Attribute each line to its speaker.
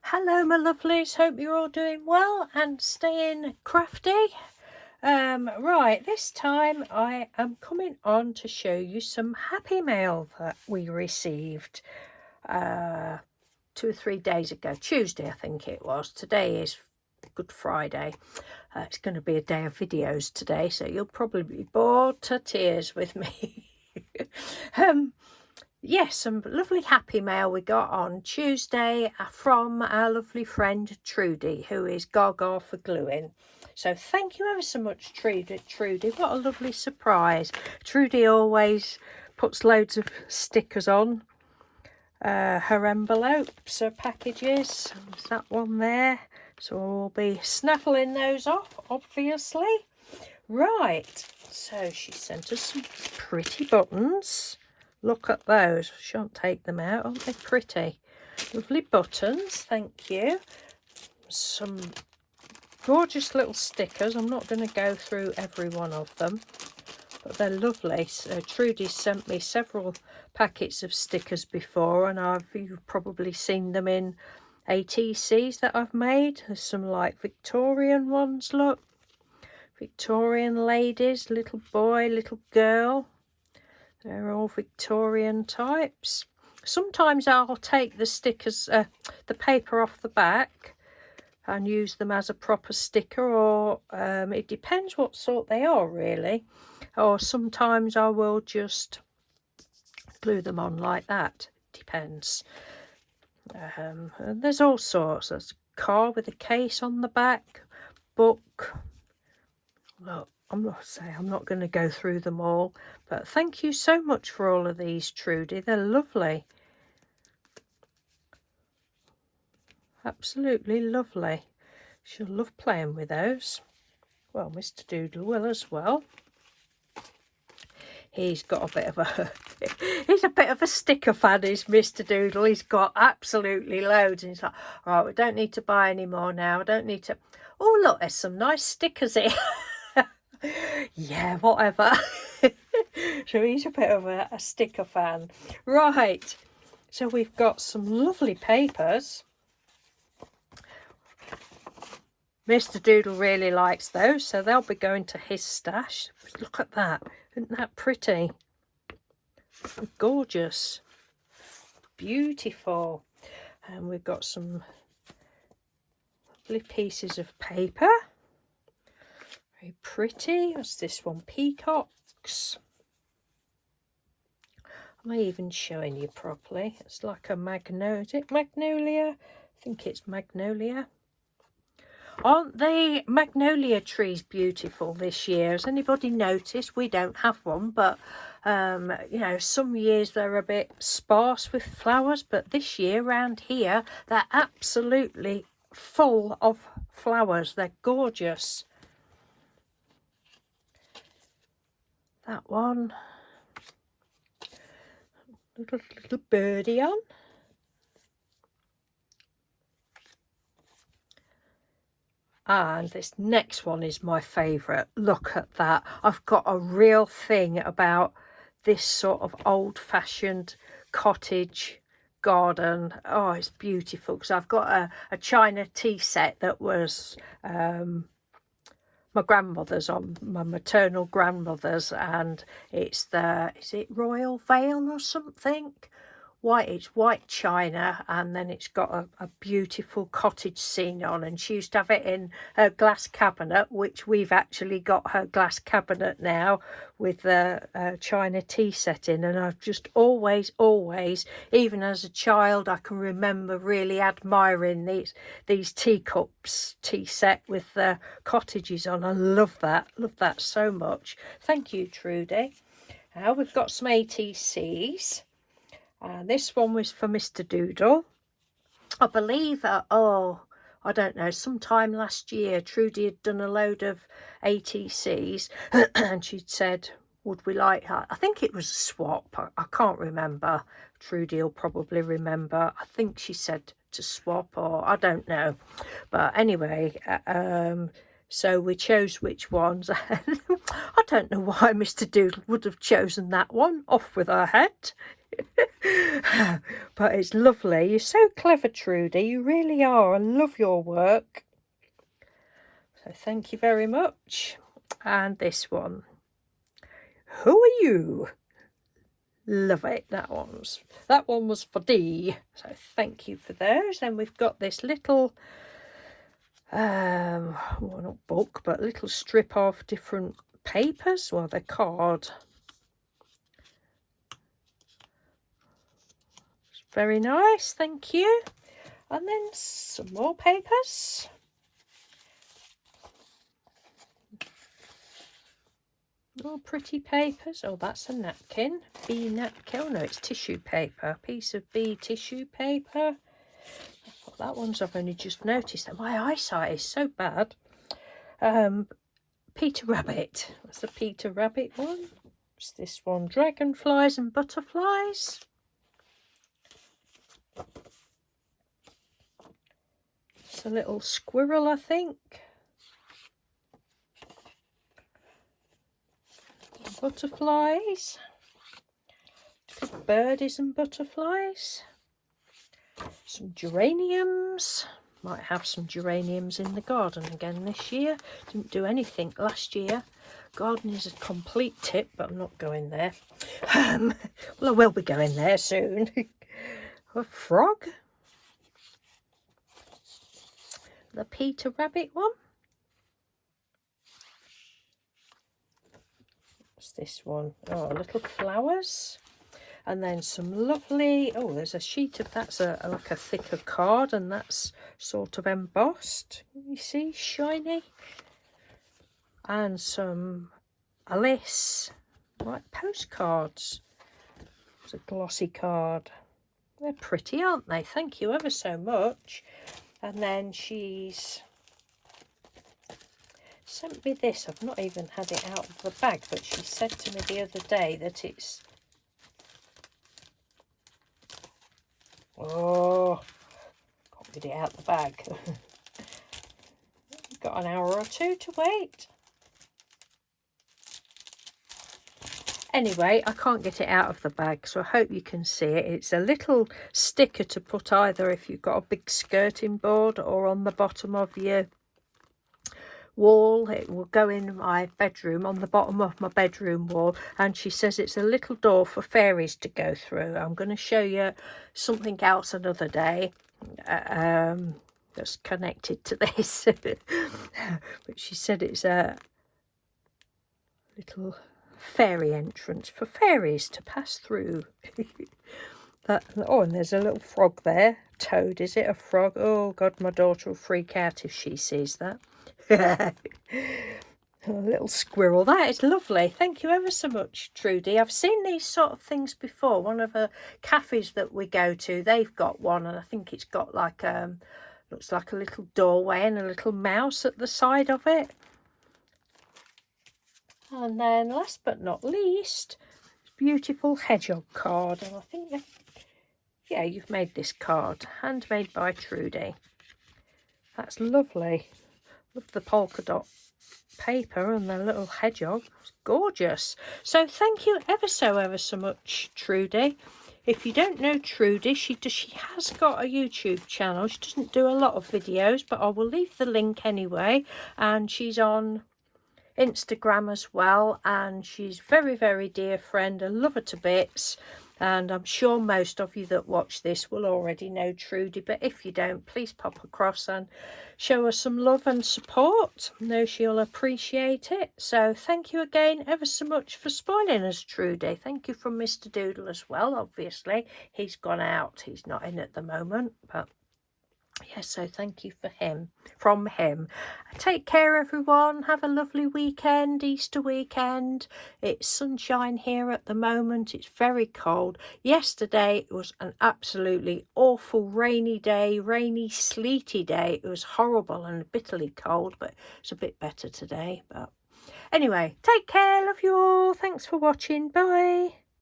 Speaker 1: Hello my lovelies, hope you're all doing well and staying crafty. Right, this time I am coming on to show you some happy mail that we received 2 or 3 days ago. Tuesday I think it was. Today is Good Friday. It's going to be a day of videos today, so you'll probably be bored to tears with me. Yes, some lovely happy mail we got on Tuesday from our lovely friend Trudy, who is gaga for gluing. So thank you ever so much, Trudy. What a lovely surprise. Trudy always puts loads of stickers on her envelopes, her packages. There's that one there. So we'll be snaffling those off, obviously. Right, so she sent us some pretty buttons. Look at those. Shan't take them out. Aren't they pretty? Lovely buttons. Thank you. Some gorgeous little stickers. I'm not going to go through every one of them, but they're lovely. So Trudy sent me several packets of stickers before, and you've probably seen them in ATCs that I've made. There's some like Victorian ones, look. Victorian ladies, little boy, little girl. They're all Victorian types. Sometimes I'll take the stickers, the paper off the back and use them as a proper sticker, or it depends what sort they are really. Or sometimes I will just glue them on like that. Depends. And there's all sorts. There's a car with a case on the back, book. Look, I'm not going to go through them all, but thank you so much for all of these, Trudy. They're lovely. Absolutely lovely. She'll love playing with those. Well, Mr. Doodle will as well. He's got a bit of a he's a bit of a sticker fan, is Mr. Doodle. He's got absolutely loads, and he's like, all right, we don't need to buy any more now. I don't need to. Oh, look, there's some nice stickers here. Yeah, whatever. So he's a bit of a sticker fan. Right, so we've got some lovely papers. Mr. Doodle really likes those, so they'll be going to his stash. Look at that. Isn't that pretty? Gorgeous. Beautiful. And we've got some lovely pieces of paper. Very pretty. What's this one? Peacocks. Am I even showing you properly? It's like a magnolia. Is it magnolia? I think it's magnolia. Aren't the magnolia trees beautiful this year? Has anybody noticed? We don't have one, but you know, some years they're a bit sparse with flowers, but this year around here they're absolutely full of flowers. They're gorgeous. That one, little birdie on. And this next one is my favourite. Look at that. I've got a real thing about this sort of old-fashioned cottage garden. Oh, it's beautiful, because I've got a china tea set that was my grandmother's, on my maternal grandmother's, and it's is it Royal Vale or something? It's white china, and then it's got a beautiful cottage scene on, and she used to have it in her glass cabinet, which we've actually got her glass cabinet now with the china tea set in. And I've just always, even as a child, I can remember really admiring these teacups, tea set with the cottages on. I love that so much. Thank you, Trudy. Now we've got some ATCs. This one was for Mr. Doodle. I believe, I don't know, sometime last year, Trudy had done a load of ATCs and she'd said, would we like her? I think it was a swap. I can't remember. Trudy will probably remember. I think she said to swap, or I don't know. But anyway, so we chose which ones. I don't know why Mr. Doodle would have chosen that one. Off with her head. But it's lovely. You're so clever, Trudy. You really are. I love your work. So thank you very much. And this one. Who are you? Love it. That one was for D. So thank you for those. Then we've got this little well, not book, but little strip of different papers. Well, they're card. It's very nice, thank you. And then some more papers. More pretty papers. Oh, that's a napkin. B napkin. Oh no, it's tissue paper. Piece of B tissue paper. That one's I've only just noticed that my eyesight is so bad. Peter Rabbit. That's the Peter Rabbit one. It's this one. Dragonflies and butterflies. It's a little squirrel, I think. Butterflies. Birdies and butterflies. Some geraniums. Might have some geraniums in the garden again this year. Didn't do anything last year. Garden is a complete tip, but I'm not going there. Well, I will be going there soon. A frog. The Peter Rabbit one. What's this one? Oh, little flowers. And then some lovely, oh, there's a sheet of, that's like a thicker card, and that's sort of embossed. You see, shiny. And some Alice, like postcards. It's a glossy card. They're pretty, aren't they? Thank you ever so much. And then she's sent me this. I've not even had it out of the bag, but she said to me the other day that it's, oh, can't get it out the bag. Got an hour or two to wait. Anyway, I can't get it out of the bag, so I hope you can see it. It's a little sticker to put either if you've got a big skirting board or on the bottom of your wall. It will go in my bedroom, on the bottom of my bedroom wall, and she says it's a little door for fairies to go through. I'm going to show you something else another day that's connected to this. But she said it's a little fairy entrance for fairies to pass through. Oh, and there's a little frog there. Toad, is it a frog? Oh God, my daughter will freak out if she sees that. A little squirrel. That is lovely. Thank you ever so much, Trudy. I've seen these sort of things before. One of the cafes that we go to, they've got one, and I think it's got like looks like a little doorway and a little mouse at the side of it. And then last but not least, beautiful hedgehog card. And I think, yeah, you've made this card. Handmade by Trudy. That's lovely. Love the polka dot paper and the little hedgehog. It's gorgeous. So thank you ever so much, Trudy. If you don't know Trudy, she has got a YouTube channel. She doesn't do a lot of videos, but I will leave the link anyway. And she's on Instagram as well, and she's very dear friend. I love her to bits, and I'm sure most of you that watch this will already know Trudy, but if you don't, please pop across and show her some love and support. I know she'll appreciate it. So thank you again ever so much for spoiling us, Trudy. Thank you from Mr. Doodle as well. Obviously he's gone out, he's not in at the moment, but yes, so thank you from him. Take care, everyone. Have a lovely weekend, Easter weekend. It's sunshine here at the moment. It's very cold. Yesterday it was an absolutely awful rainy day, rainy, sleety day. It was horrible and bitterly cold, but it's a bit better today. But anyway, take care. Love you all. Thanks for watching. Bye.